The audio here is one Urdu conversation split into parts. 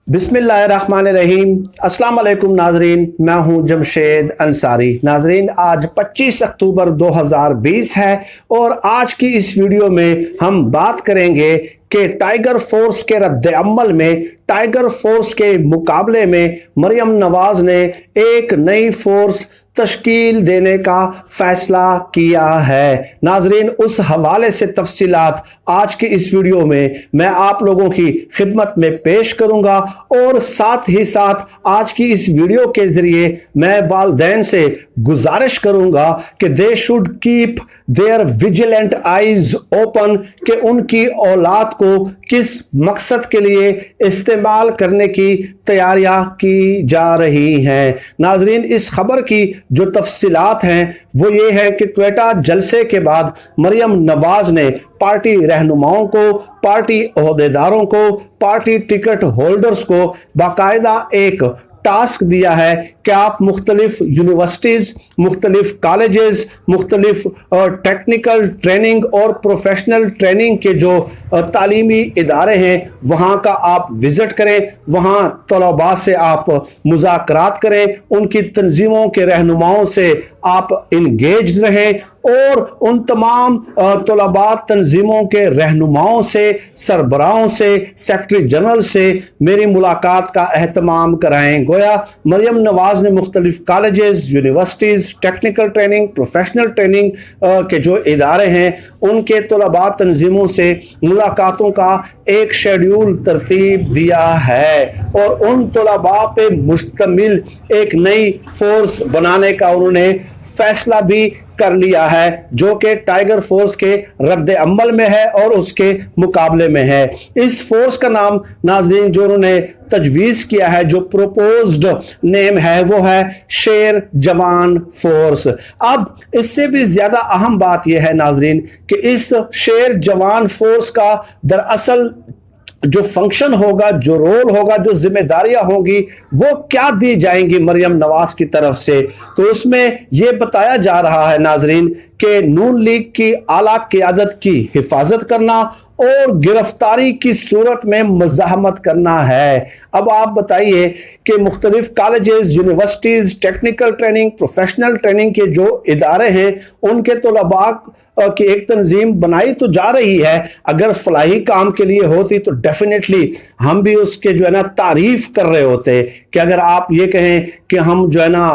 بسم اللہ الرحمن الرحیم۔ السلام علیکم ناظرین، میں ہوں جمشید انصاری۔ ناظرین، آج 25 اکتوبر 2020 ہے اور آج کی اس ویڈیو میں ہم بات کریں گے کہ ٹائیگر فورس کے رد عمل میں، ٹائیگر فورس کے مقابلے میں مریم نواز نے ایک نئی فورس تشکیل دینے کا فیصلہ کیا ہے۔ ناظرین، اس حوالے سے تفصیلات آج کی اس ویڈیو میں آپ لوگوں کی خدمت میں پیش کروں گا، اور ساتھ ہی ساتھ آج کی اس ویڈیو کے ذریعے میں والدین سے گزارش کروں گا کہ they should keep their vigilant eyes open کہ ان کی اولاد کو کس مقصد کے لیے استعمال کرنے کی تیاریاں کی جا رہی ہیں۔ ناظرین، اس خبر کی جو تفصیلات ہیں وہ یہ ہے کہ کوئٹہ جلسے کے بعد مریم نواز نے پارٹی رہنماؤں کو، پارٹی عہدیداروں کو، پارٹی ٹکٹ ہولڈرز کو باقاعدہ ایک ٹاسک دیا ہے کہ آپ مختلف یونیورسٹیز، مختلف کالجز، مختلف ٹیکنیکل ٹریننگ اور پروفیشنل ٹریننگ کے جو تعلیمی ادارے ہیں وہاں کا آپ وزٹ کریں، وہاں طلباء سے آپ مذاکرات کریں، ان کی تنظیموں کے رہنماؤں سے آپ انگیجڈ رہیں، اور ان تمام طلباء تنظیموں کے رہنماؤں سے، سربراہوں سے، سیکرٹری جنرل سے میری ملاقات کا اہتمام کرائیں۔ گویا مریم نواز نے مختلف colleges, universities, technical training, professional training کے جو ادارے ہیں ان کے طلباء تنظیموں سے ملاقاتوں کا ایک شیڈیول ترتیب دیا ہے، اور ان طلباء پہ مشتمل ایک نئی فورس بنانے کا انہوں نے فیصلہ بھی کر لیا ہے، جو کہ ٹائیگر فورس کے رد عمل میں ہے اور اس کے مقابلے میں ہے۔ اس فورس کا نام ناظرین جو انہوں نے تجویز کیا ہے، جو پروپوزڈ نیم ہے، وہ ہے شیر جوان فورس۔ اب اس سے بھی زیادہ اہم بات یہ ہے ناظرین کہ اس شیر جوان فورس کا دراصل جو فنکشن ہوگا، جو رول ہوگا، جو ذمہ داریاں ہوں گی، وہ کیا دی جائیں گی مریم نواز کی طرف سے، تو اس میں یہ بتایا جا رہا ہے ناظرین کہ نون لیگ کی اعلیٰ قیادت کی حفاظت کرنا اور گرفتاری کی صورت میں مزاحمت کرنا ہے۔ اب آپ بتائیے کہ مختلف colleges, universities, technical training, professional training کے جو ادارے ہیں ان کے طلباء کی ایک تنظیم بنائی تو جا رہی ہے، اگر فلاحی کام کے لیے ہوتی تو ڈیفینیٹلی ہم بھی اس کے جو ہے نا تعریف کر رہے ہوتے، کہ اگر آپ یہ کہیں کہ ہم جو ہے نا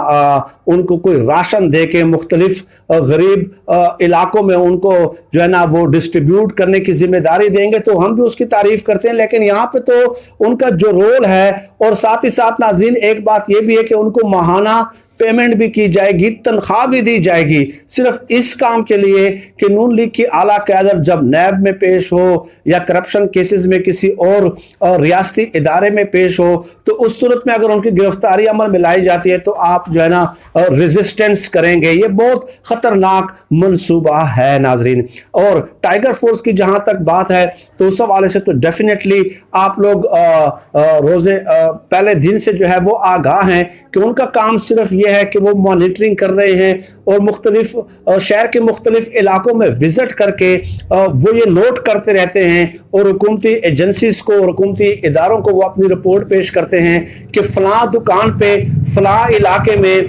ان کو کوئی راشن دے کے مختلف غریب علاقوں میں ان کو جو ہے نا وہ ڈسٹریبیوٹ کرنے کی ذمہ داری دیں گے تو ہم بھی اس کی تعریف کرتے ہیں، لیکن یہاں پہ تو ان کا جو رول ہے، اور ساتھ ہی ساتھ ناظرین ایک بات یہ بھی ہے کہ ان کو ماہانہ پیمنٹ بھی کی جائے گی، تنخواہ بھی دی جائے گی، صرف اس کام کے لیے کہ نون لیگ کی اعلیٰ قیادت جب نیب میں پیش ہو یا کرپشن کیسز میں کسی اور ریاستی ادارے میں پیش ہو تو اس صورت میں اگر ان کی گرفتاری عمل میں لائی جاتی ہے تو آپ جو ہے نا ریزسٹنس کریں گے۔ یہ بہت خطرناک منصوبہ ہے ناظرین۔ اور ٹائیگر فورس کی جہاں تک بات ہے تو اس حوالے سے تو ڈیفینیٹلی آپ لوگ روزے پہلے دن سے جو ہے وہ آگاہ ہیں کہ ان کا کام صرف یہ ہے کہ وہ مانیٹرنگ کر رہے ہیں اور مختلف شہر کے مختلف علاقوں میں وزٹ کر کے وہ یہ نوٹ کرتے رہتے ہیں، اور حکومتی ایجنسیز کو اور حکومتی اداروں کو وہ اپنی رپورٹ پیش کرتے ہیں کہ فلاں دکان پہ فلاں علاقے میں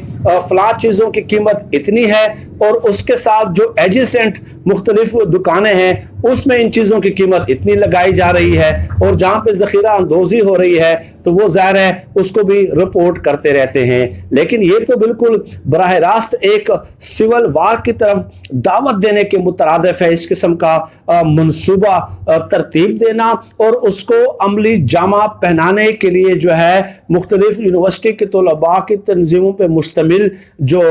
فلاں چیزوں کی قیمت اتنی ہے، اور اس کے ساتھ جو ایڈجسنٹ مختلف دکانیں ہیں اس میں ان چیزوں کی قیمت اتنی لگائی جا رہی ہے، اور جہاں پہ ذخیرہ اندوزی ہو رہی ہے تو وہ ظاہر ہے اس کو بھی رپورٹ کرتے رہتے ہیں۔ لیکن یہ تو بالکل براہ راست ایک سول وار کی طرف دعوت دینے کے مترادف ہے، اس قسم کا منصوبہ ترتیب دینا اور اس کو عملی جامہ پہنانے کے لیے جو ہے مختلف یونیورسٹی کے طلباء کی تنظیموں پہ مشتمل جو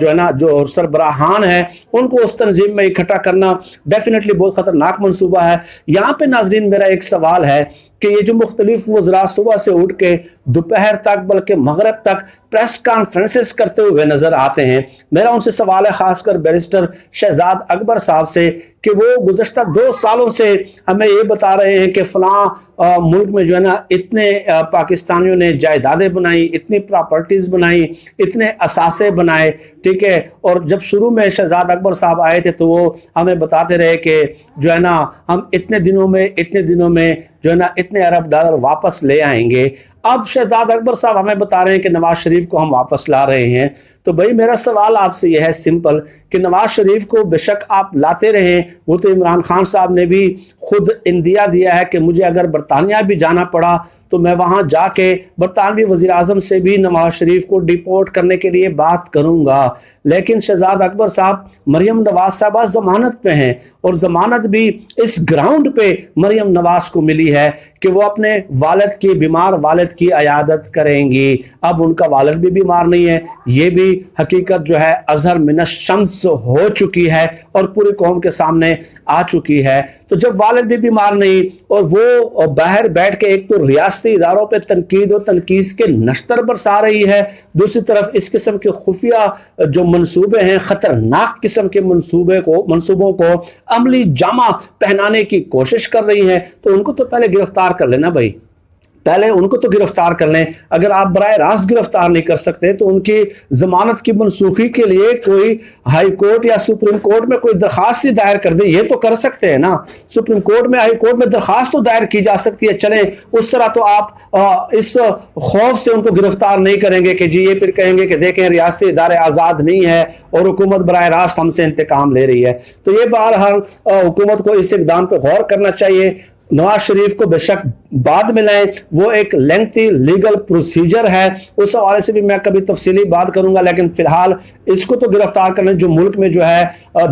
ہے نا جو سربراہان ہیں ان کو اس تنظیم میں اکٹھا کرنا ڈیفینیٹلی بہت خطرناک منصوبہ ہے۔ یہاں پہ ناظرین میرا ایک سوال ہے کہ یہ جو مختلف وزراء صبح سے اٹھ کے دوپہر تک بلکہ مغرب تک پریس کانفرنسز کرتے ہوئے نظر آتے ہیں، میرا ان سے سوال ہے خاص کر بیرسٹر شہزاد اکبر صاحب سے کہ وہ گزشتہ 2 سالوں سے ہمیں یہ بتا رہے ہیں کہ فلاں ملک میں جو ہے نا اتنے پاکستانیوں نے جائیدادیں بنائی، اتنی پراپرٹیز بنائی، اتنے اثاثے بنائے، ٹھیک ہے۔ اور جب شروع میں شہزاد اکبر صاحب آئے تھے تو وہ ہمیں بتاتے رہے کہ جو ہے نا ہم اتنے دنوں میں جو ہے نا اتنے ارب ڈالر واپس لے آئیں گے۔ اب شہزاد اکبر صاحب ہمیں بتا رہے ہیں کہ نواز شریف کو ہم واپس لا رہے ہیں۔ تو بھائی میرا سوال آپ سے یہ ہے سمپل کہ نواز شریف کو بے شک آپ لاتے رہیں، وہ تو عمران خان صاحب نے بھی خود اندیا دیا ہے کہ مجھے اگر برطانیہ بھی جانا پڑا تو میں وہاں جا کے برطانوی وزیر اعظم سے بھی نواز شریف کو ڈیپورٹ کرنے کے لیے بات کروں گا۔ لیکن شہزاد اکبر صاحب مریم نواز صاحبہ ضمانت پہ ہیں، اور ضمانت بھی اس گراؤنڈ پہ مریم نواز کو ملی ہے کہ وہ اپنے والد کی، بیمار والد کی عیادت کریں گی۔ اب ان کا والد بھی بیمار نہیں ہے، یہ بھی حقیقت جو ہے اظہر من الشمس ہو چکی ہے اور پوری قوم کے سامنے آ چکی ہے۔ تو جب والد بھی بیمار نہیں اور وہ باہر بیٹھ کے ایک تو ریاستی اداروں پہ تنقید و تنقید کے نشتر برسا رہی ہے، دوسری طرف اس قسم کے خفیہ جو منصوبے ہیں، خطرناک قسم کے منصوبوں کو عملی جامہ پہنانے کی کوشش کر رہی ہیں، تو ان کو تو پہلے گرفتار کر لینا بھائی، پہلے ان کو تو گرفتار کر لیں۔ اگر آپ براہ راست گرفتار نہیں کر سکتے تو ان کی ضمانت کی منسوخی کے لیے کوئی ہائی کورٹ یا سپریم کورٹ میں کوئی درخواست دائر کر دیں، یہ تو کر سکتے ہیں نا، سپریم کورٹ میں، ہائی کورٹ میں درخواست تو دائر کی جا سکتی ہے۔ چلیں اس طرح تو آپ اس خوف سے ان کو گرفتار نہیں کریں گے کہ جی یہ پھر کہیں گے کہ دیکھیں ریاستی ادارے آزاد نہیں ہے اور حکومت براہ راست ہم سے انتقام لے رہی ہے۔ تو یہ بہرحال حکومت کو اس اقدام پہ غور کرنا چاہیے۔ نواز شریف کو بے شک بعد میں لائیں، وہ ایک لینتھی لیگل پروسیجر ہے، اس حوالے سے بھی میں کبھی تفصیلی بات کروں گا، لیکن فی الحال اس کو تو گرفتار کرنے جو ملک میں جو ہے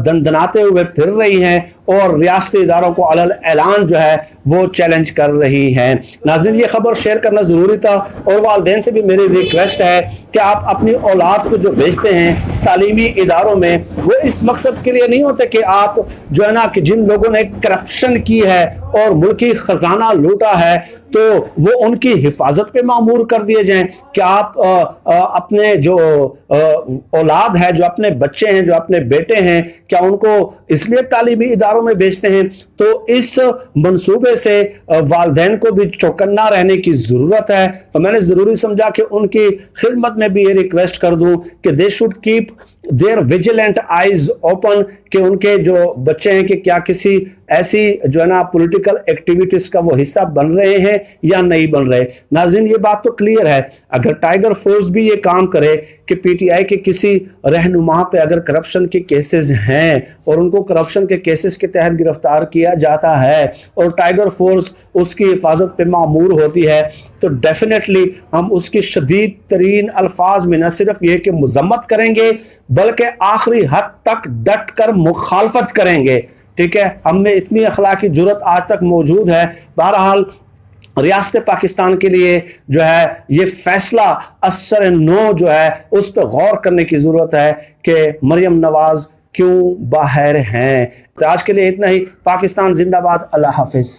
دندناتے ہوئے پھر رہی ہیں اور ریاستی اداروں کو اعلان جو ہے وہ چیلنج کر رہی ہیں۔ ناظرین یہ خبر شیئر کرنا ضروری تھا، اور والدین سے بھی میری ریکویسٹ ہے کہ آپ اپنی اولاد کو جو بھیجتے ہیں تعلیمی اداروں میں، وہ اس مقصد کے لیے نہیں ہوتے کہ آپ جو ہے نا کہ جن لوگوں نے کرپشن کی ہے اور ملکی خزانہ لوٹا ہے تو وہ ان کی حفاظت پہ مامور کر دیے جائیں، کہ آپ اپنے جو اولاد ہے، جو اپنے بچے ہیں، جو اپنے بیٹے ہیں، کیا ان کو اس لیے تعلیمی اداروں میں بھیجتے ہیں؟ تو اس منصوبے سے والدین کو بھی چوکنا رہنے کی ضرورت ہے۔ تو میں نے ضروری سمجھا کہ ان کی خدمت میں بھی یہ ریکویسٹ کر دوں کہ they should keep their vigilant eyes open, کہ ان کے جو بچے ہیں کہ کیا کسی ایسی جو ہے نا پولیٹیکل ایکٹیویٹیز کا وہ حصہ بن رہے ہیں یا نہیں بن رہے۔ ناظرین یہ بات تو کلیئر ہے، اگر ٹائیگر فورس بھی یہ کام کرے کہ پی ٹی آئی کے کسی رہنما پہ اگر کرپشن کے کیسز ہیں اور ان کو کرپشن کے کیسز کے تحت گرفتار کیا جاتا ہے اور ٹائیگر فورس اس کی حفاظت پہ مامور ہوتی ہے، تو ڈیفینیٹلی ہم اس کی شدید ترین الفاظ میں نہ صرف یہ کہ مذمت کریں گے بلکہ آخری حد تک ڈٹ کر مخالفت کریں گے۔ ٹھیک ہے، ہم میں اتنی اخلاقی جرت آج تک موجود ہے۔ بہرحال ریاست پاکستان کے لیے جو ہے یہ فیصلہ اثر نو جو ہے اس پہ غور کرنے کی ضرورت ہے کہ مریم نواز کیوں باہر ہیں۔ تو آج کے لیے اتنا ہی۔ پاکستان زندہ باد، اللہ حافظ۔